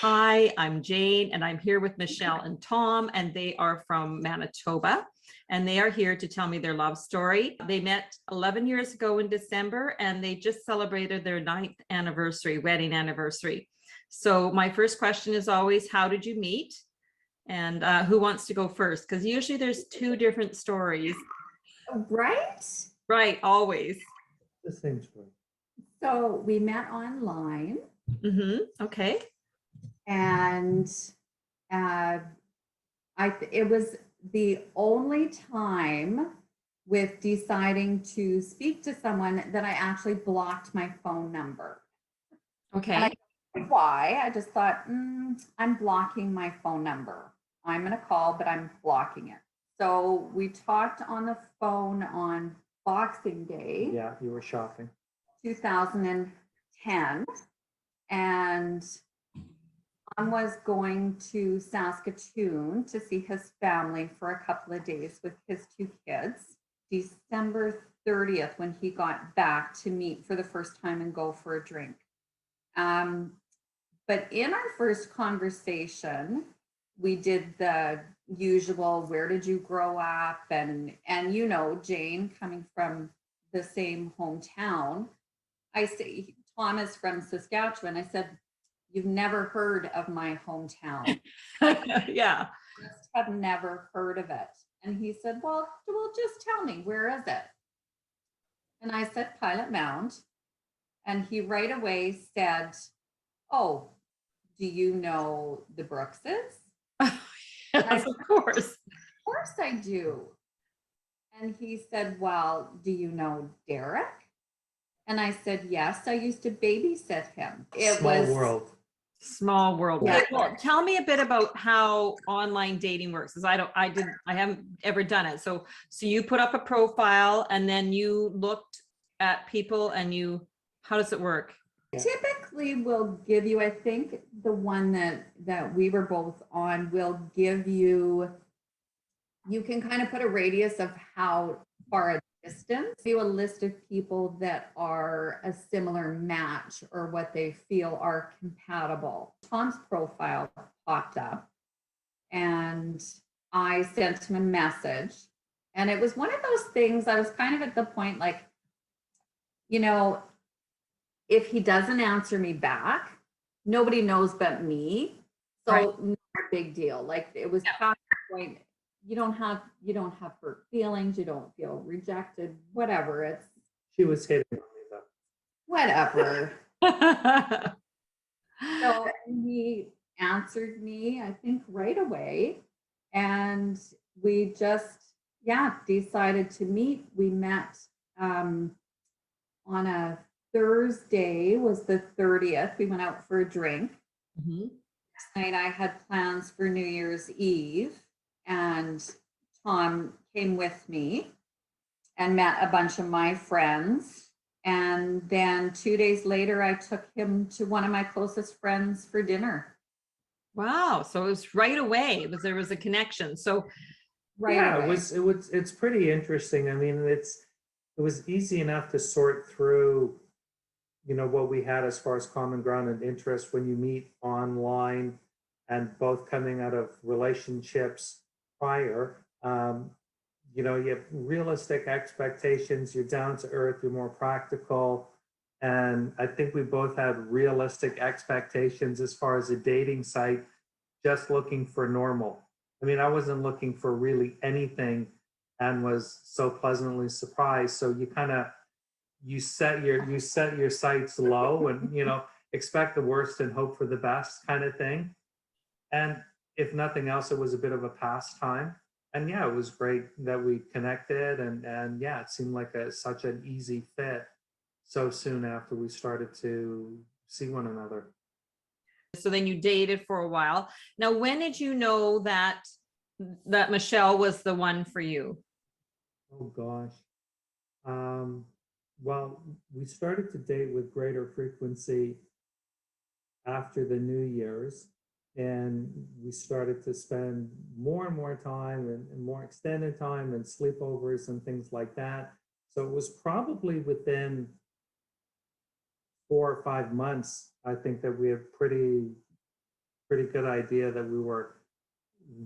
Hi, I'm Jane, and I'm here with Michelle and Tom, and they are from Manitoba, and they are here to tell me their love story. They met 11 years ago in December, and they just celebrated their 9th anniversary, wedding anniversary. So my first question is always, how did you meet? And who wants to go first? Because usually there's two different stories. Right? Right, always. The same story. So we met online Okay. and it was the only time with deciding to speak to someone that I actually blocked my phone number. Okay. And I don't know why? I just thought, I'm blocking my phone number. I'm going to call, but I'm blocking it. So we talked on the phone on Boxing Day. Yeah, you were shopping. 2010, and Tom was going to Saskatoon to see his family for a couple of days with his two kids. December 30th, when he got back to meet for the first time and go for a drink. But in our first conversation, we did the usual, where did you grow up? And you know, Jane, coming from the same hometown, I say, Tom is from Saskatchewan. I said, you've never heard of my hometown. Yeah. Just have never heard of it. And he said, well, just tell me, where is it? And I said, Pilot Mound. And he right away said, oh, do you know the Brookses? Yes, of course. Of course I do. And he said, well, do you know Derek? And I said, yes, I used to babysit him. Small world. Small world. Yeah. Okay, well, tell me a bit about how online dating works, because I haven't ever done it. So you put up a profile and then you looked at people and how does it work? Typically will give you, I think the one that we were both on will give you, you can kind of put a radius of how far a distance, do a list of people that are a similar match or what they feel are compatible. Tom's profile popped up and I sent him a message, and it was one of those things, I was kind of at the point like, you know, if he doesn't answer me back, nobody knows but me. So Right. not a big deal. Like it was past the point, you don't have hurt feelings, you don't feel rejected, whatever. It's She was hitting on me though. whatever. So he answered me, I think right away. And we just, decided to meet. We met on a Thursday, was the 30th. We went out for a drink. Mhm. Next night I had plans for New Year's Eve, and Tom came with me and met a bunch of my friends. And then 2 days later, I took him to one of my closest friends for dinner. Wow. So it was right away. There was a connection. So Right Yeah, away. it's pretty interesting. I mean, it was easy enough to sort through, what we had as far as common ground and interest when you meet online and both coming out of relationships prior. You have realistic expectations, you're down to earth, you're more practical. And I think we both had realistic expectations as far as a dating site, just looking for normal. I mean, I wasn't looking for really anything and was so pleasantly surprised. So you set your sights low and expect the worst and hope for the best kind of thing. And if nothing else, it was a bit of a pastime. And yeah, it was great that we connected, and yeah, it seemed like such an easy fit so soon after we started to see one another. so then you dated for a while. Now, when did you know that Michelle was the one for you? Oh gosh. Well, we started to date with greater frequency after the New Year's, and we started to spend more and more time and more extended time and sleepovers and things like that. So it was probably within 4 or 5 months, I think, that we have pretty pretty good idea that we were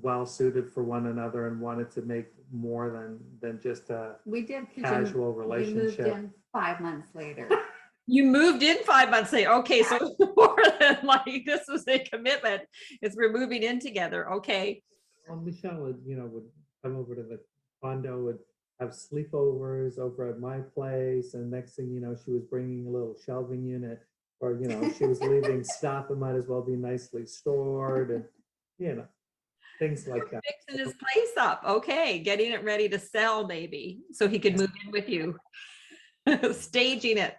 well suited for one another and wanted to make more than just a We did. 'Cause casual we moved relationship. in 5 months later. You moved in 5 months later. Okay, so more than like this was a commitment. It's we're moving in together. Okay. Well, Michelle would, would come over to the condo, would have sleepovers over at my place, and next thing you know, she was bringing a little shelving unit, or she was leaving stuff that might as well be nicely stored, and things like that. Fixing his place up. Okay, getting it ready to sell maybe so he could move in with you. Staging it.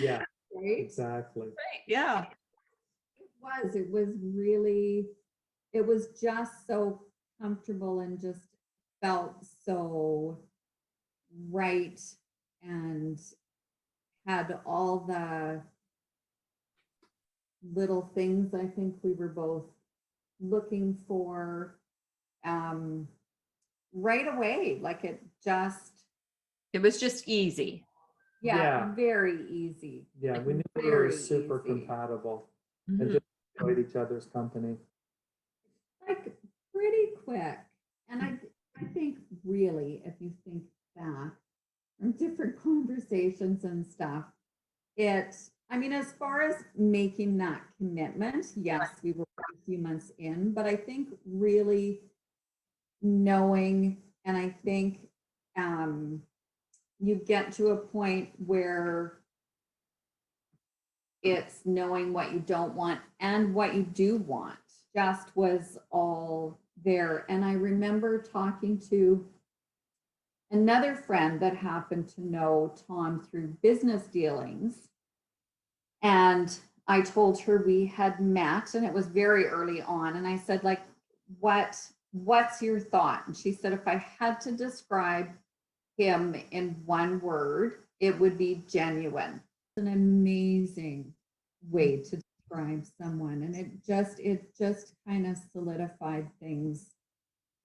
Yeah, Right? exactly. Right. Yeah. It was really, it was just so comfortable and just felt so right and had all the little things I think we were both looking for right away. Like it just, It was just easy. Yeah. very easy. Yeah, Like, we knew we were very super easy. compatible and Mhm. just enjoyed each other's company. Like pretty quick. And I think really, if you think back from different conversations and stuff, I mean, as far as making that commitment, yes, we were a few months in, but I think really knowing, and I think you get to a point where it's knowing what you don't want and what you do want just was all there. And I remember talking to another friend that happened to know Tom through business dealings. And I told her we had met and it was very early on. And I said, like, what's your thought? And she said, if I had to describe him in one word, it would be genuine. An amazing way to describe someone. And it just kind of solidified things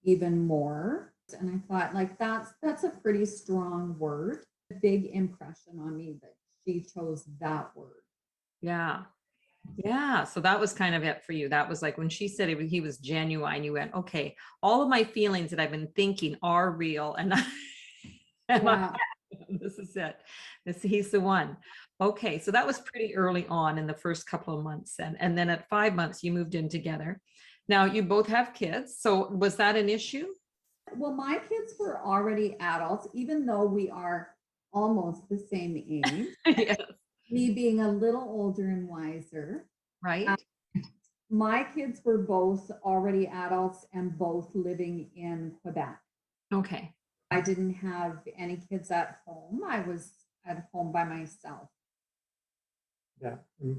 even more. And I thought, like, that's a pretty strong word. A big impression on me that she chose that word. Yeah. Yeah. So that was kind of it for you. That was like when she said he was genuine, you went, okay, all of my feelings that I've been thinking are real. And, Yeah. this is it. He's the one. Okay. So that was pretty early on in the first couple of months. And then at 5 months, you moved in together. Now you both have kids. So was that an issue? Well, my kids were already adults, even though we are almost the same age. Yes. Me being a little older and wiser. Right. My kids were both already adults and both living in Quebec. Okay. I didn't have any kids at home. I was at home by myself. Yeah,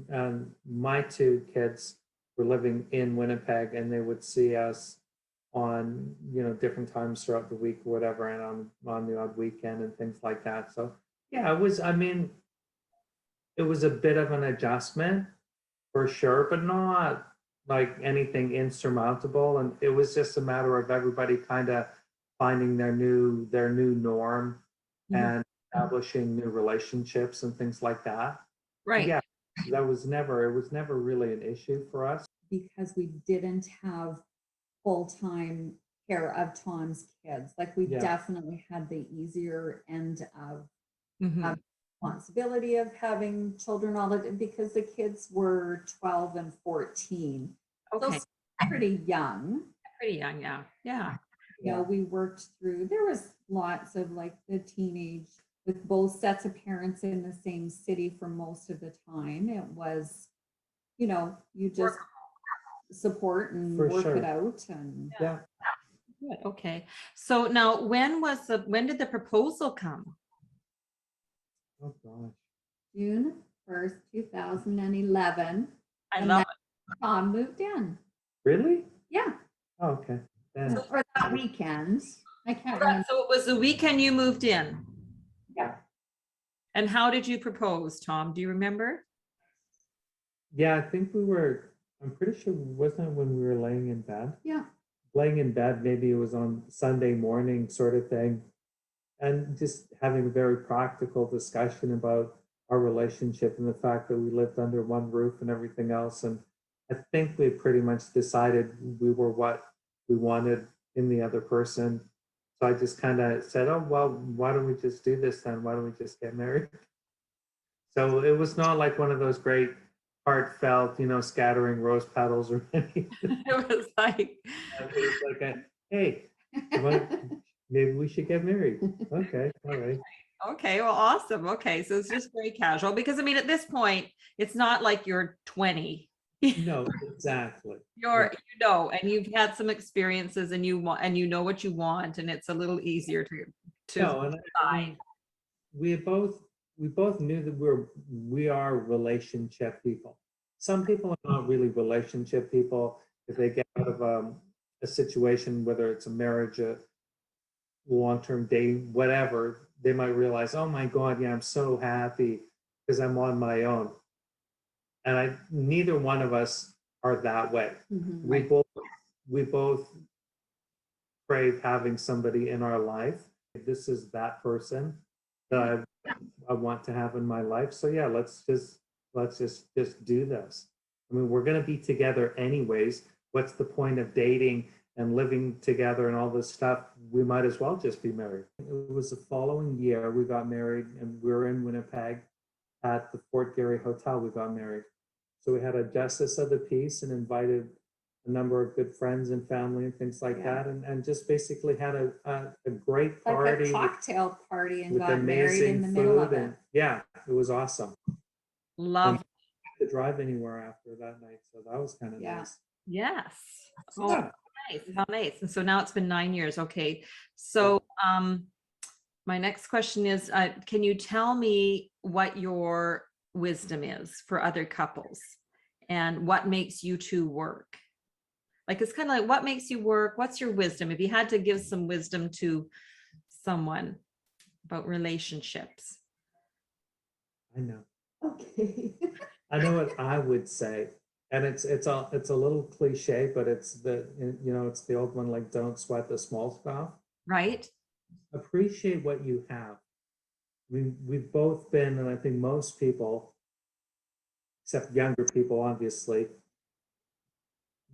and my two kids were living in Winnipeg, and they would see us on different times throughout the week or whatever, and on the odd weekend and things like that. So yeah, it was. I mean, it was a bit of an adjustment for sure, but not like anything insurmountable. And it was just a matter of everybody kind of finding their new norm Mhm. and establishing new relationships and things like that. Right. Yeah, it was never really an issue for us. Because we didn't have full-time care of Tom's kids. Like we Yeah. definitely had the easier end of Mhm. responsibility of having children all the because the kids were 12 and 14. Okay. So pretty young. Pretty young. Yeah. Yeah. You know, we worked through, there was lots of like the teenage with both sets of parents in the same city for most of the time. It was, you just support and For work sure. it out. And Yeah. Good. Okay. So now when did the proposal come? Oh gosh. June 1st, 2011. I And love then Tom moved in. Really? Yeah. Oh, okay. Then So for that weekend, I can't it. remember. So it was the weekend you moved in. Yeah. And how did you propose, Tom? Do you remember? yeah, I think we were. I'm pretty sure wasn't it when we were laying in bed? Yeah. Laying in bed, maybe it was on Sunday morning, sort of thing, and just having a very practical discussion about our relationship and the fact that we lived under one roof and everything else, and I think we pretty much decided we were what we wanted in the other person. So I just kind of said, oh, well, why don't we just do this then? Why don't we just get married? So it was not like one of those great heartfelt, scattering rose petals or anything. It was like, It was like hey, maybe we should get married. Okay, all right. okay, well, awesome. Okay, so it's just very casual because I mean, at this point, it's not like you're 20. No, exactly. And you've had some experiences and you want, and you know what you want, and it's a little easier to No, and decide. we both knew that we are relationship people. Some people are not really relationship people. If they get out of a situation, whether it's a marriage, a long-term dating, whatever, they might realize, oh my God, yeah, I'm so happy because I'm on my own. And neither one of us are that way. Mhm. We both crave having somebody in our life. This is that person that I want to have in my life. So yeah, let's just do this. I mean, we're going to be together anyways. What's the point of dating and living together and all this stuff? We might as well just be married. It was the following year we got married, and we were in Winnipeg at the Fort Garry Hotel. We got married. So we had a justice of the peace and invited a number of good friends and family and things like Yeah. that, and just basically had a great Like party a cocktail party and with got married in amazing the middle of food, it. and yeah, it was awesome. Love, To drive anywhere after that night, so that was kind of Yeah. nice. yes. Oh, Yeah. nice. How nice. And so now it's been 9 years. Okay. So my next question is, can you tell me what your wisdom is for other couples and what makes you two work? Like, it's kind of like, what makes you work? What's your wisdom? If you had to give some wisdom to someone about relationships. I know. Okay. I know what I would say, and it's a little cliche, but it's it's the old one, like, don't sweat the small stuff. Right? Appreciate what you have. We've both been, and I think most people, except younger people, obviously,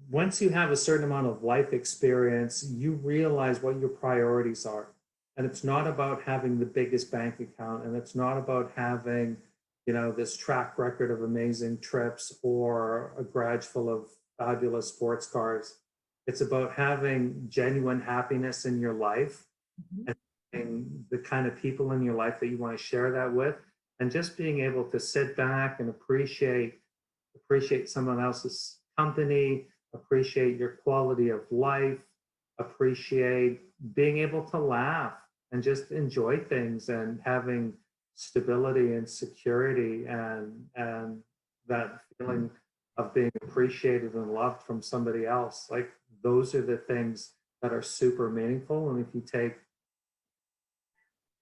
once you have a certain amount of life experience, you realize what your priorities are. And it's not about having the biggest bank account, and it's not about having, this track record of amazing trips or a garage full of fabulous sports cars. It's about having genuine happiness in your life Mhm. and the kind of people in your life that you want to share that with, and just being able to sit back and appreciate someone else's company, appreciate your quality of life, appreciate being able to laugh and just enjoy things, and having stability and security, and that feeling of being appreciated and loved from somebody else. Like, those are the things that are super meaningful. And if you take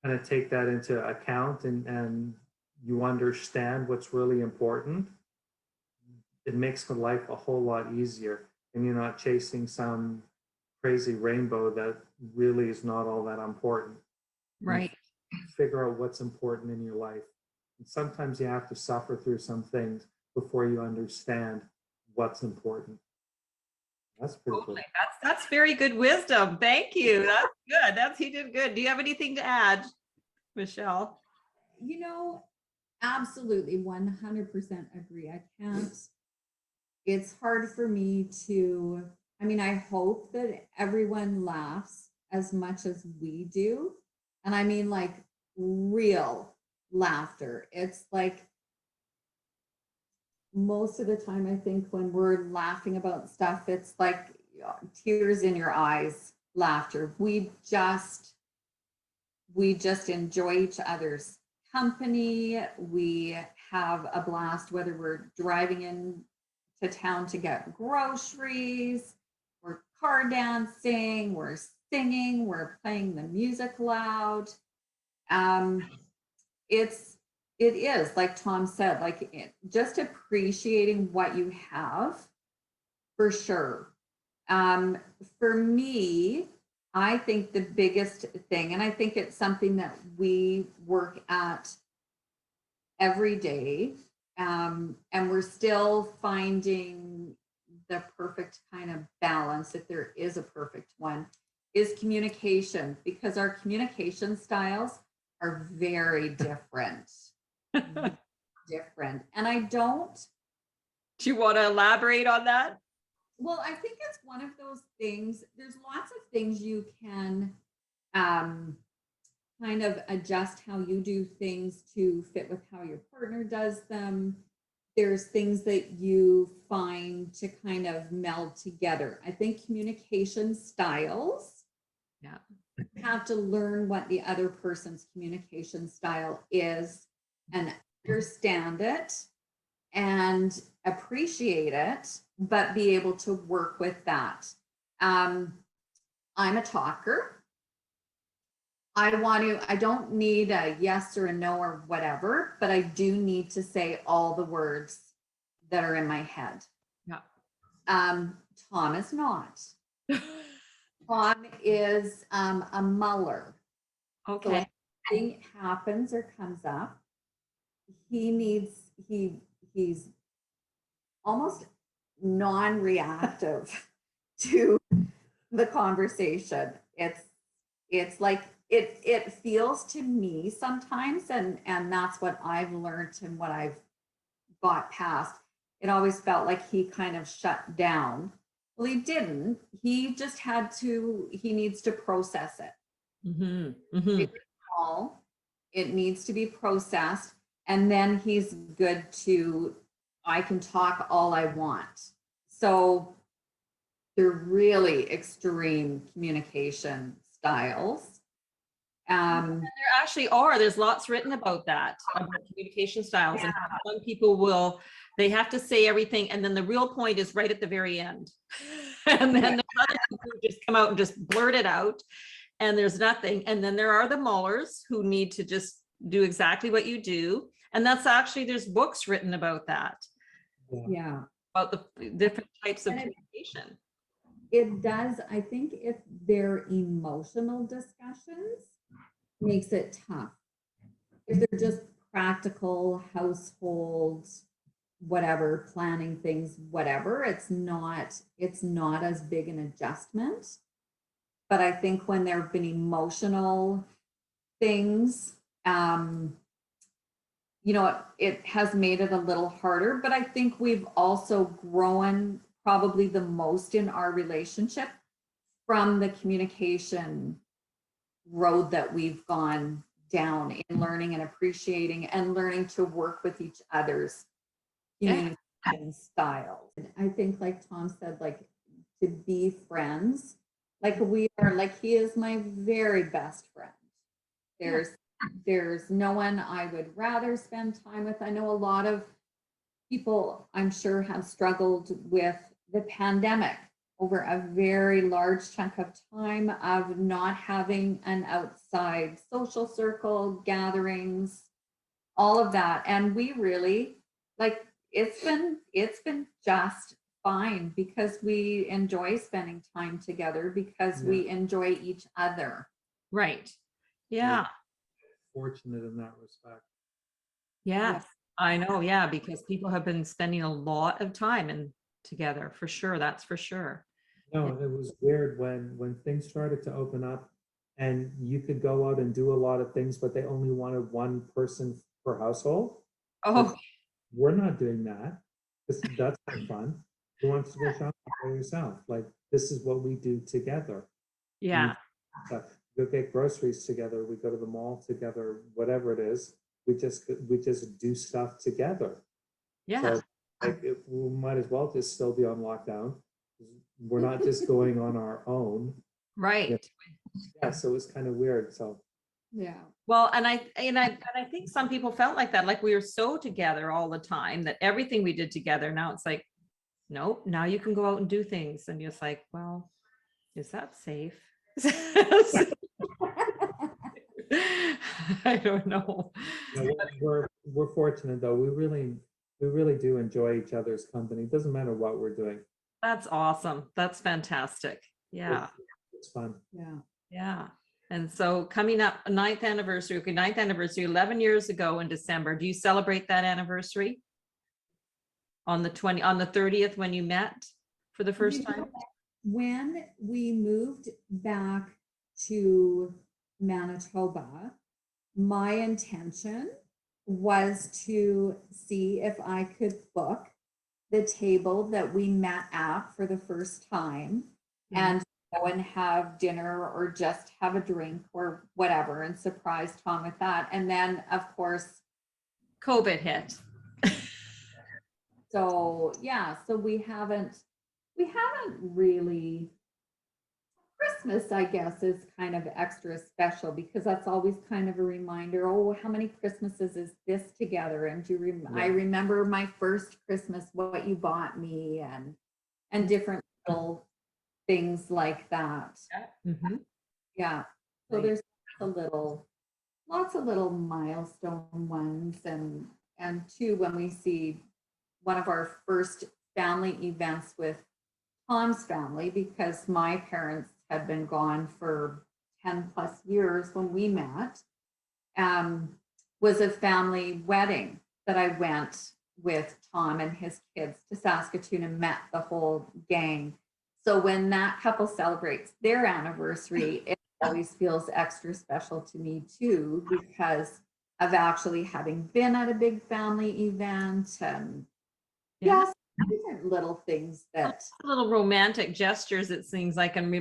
that into account, and you understand what's really important, it makes life a whole lot easier, and you're not chasing some crazy rainbow that really is not all that important. Right. Figure out what's important in your life. And sometimes you have to suffer through some things before you understand what's important. That's pretty cool. Totally. That's very good wisdom. Thank you. That's good. He did good. Do you have anything to add, Michelle? Absolutely 100% agree. It's hard for me I hope that everyone laughs as much as we do. And I mean, like, real laughter. It's like most of the time, I think when we're laughing about stuff, it's like tears in your eyes laughter. We just enjoy each other's company. We have a blast, whether we're driving in to town to get groceries, we're car dancing, we're singing, we're playing the music loud. It is like Tom said, like, just appreciating what you have, for sure. Um, for me, I think the biggest thing, and I think it's something that we work at every day, and we're still finding the perfect kind of balance, if there is a perfect one, is communication, because our communication styles are very different. Different. And I don't, Do you want to elaborate on that? well, I think it's one of those things, there's lots of things you can kind of adjust how you do things to fit with how your partner does them. There's things that you find to kind of meld together. I think communication styles, Yeah. you have to learn what the other person's communication style is and understand it and appreciate it, but be able to work with that. I'm a talker. I don't need a yes or a no or whatever, but I do need to say all the words that are in my head. Yeah. Tom is not. Tom is a muller. So Okay. if anything happens or comes up, he's almost non-reactive to the conversation. It's like it feels to me sometimes, and that's what I've learned and what I've got past. It always felt like he kind of shut down. Well, he didn't. He just he needs to process it. Mm-hmm. Mm-hmm. All it needs to be processed, and then he's good to, I can talk all I want. So they're really extreme communication styles. There actually are. There's lots written about that, about communication styles, and how some people they have to say everything, and then the real point is right at the very end. And then there's other people who just come out and just blurt it out, and there's nothing. And then there are the maulers who need to just do exactly what you do. And that's actually, there's books written about that, Yeah. about the different types of And communication. it does, I think if they're emotional discussions, makes it tough. If they're just practical household, whatever, planning things, whatever, it's not as big an adjustment. But I think when there have been emotional things, it has made it a little harder. But I think we've also grown probably the most in our relationship from the communication road that we've gone down in learning and appreciating and learning to work with each other's communication styles. And I think, like Tom said, like, to be friends, like we are, like he is my very best friend. There's no one I would rather spend time with. I know a lot of people, I'm sure, have struggled with the pandemic over a very large chunk of time of not having an outside social circle, gatherings, all of that. And we really, like, it's been just fine because we enjoy spending time together because we enjoy each other. Right. Yeah. Fortunate in that respect. Yes, I know. Yeah, because people have been spending a lot of time together, for sure. That's for sure. No, it was weird when things started to open up and you could go out and do a lot of things, but they only wanted one person per household. Oh, We're not doing that. That's not fun. Who wants to go shopping by yourself? Like, this is what we do together. yeah. We go get groceries together. We go to the mall together, whatever it is. We just do stuff together. Yeah. So, like, we might as well just still be on lockdown. We're not just going on our own. Right. Yeah, so it was kind of weird. So Yeah. Well, and I think some people felt like that, like we were so together all the time that everything we did together. Now it's like, nope, now you can go out and do things. And you're just like, well, is that safe? I don't know. we're fortunate though. We really do enjoy each other's company. It doesn't matter what we're doing. That's awesome. That's fantastic. Yeah. It's fun. Yeah. Yeah. And so coming up, 9th anniversary, 11 years ago in December. Do you celebrate that anniversary? On the 30th when you met? for the first You know time? what? When we moved back to Manitoba, my intention was to see if I could book the table that we met at for the first time and go and have dinner or just have a drink or whatever and surprise Tom with that. And then, of course, COVID hit. so yeah, so we haven't really. Christmas, I guess, is kind of extra special because that's always kind of a reminder. Oh, how many Christmases is this together? And I Yeah. remember my first Christmas, what you bought me, and different little things like that. Mhm. Yeah. So Right. there's lots of little milestone ones, and two, when we see one of our first family events with Tom's family, because my parents had been gone for 10 plus years when we met, was a family wedding that I went with Tom and his kids to Saskatoon and met the whole gang. So when that couple celebrates their anniversary, it always feels extra special to me too, because of actually having been at a big family event and Yeah. yes, different little things that, Little romantic gestures, it seems like, and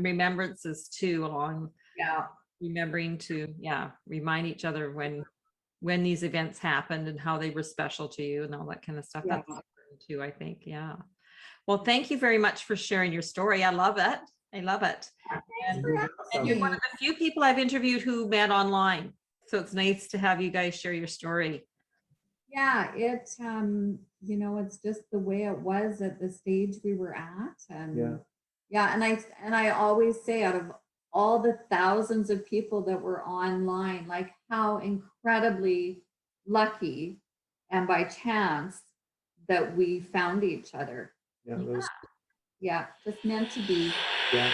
remembrances too, along yeah, remembering to, yeah, remind each other when these events happened and how they were special to you and all that kind of stuff. Yeah. That's important too, I think. Yeah. Well, thank you very much for sharing your story. I love it. I love it. thanks for And you're asking one me. of the few people I've interviewed who met online. So it's nice to have you guys share your story. Yeah, it's just the way it was at the stage we were at. And Yeah. yeah, and I always say, out of all the thousands of people that were online, like how incredibly lucky and by chance that we found each other. Yeah. It was, Yeah, just meant to be. yeah.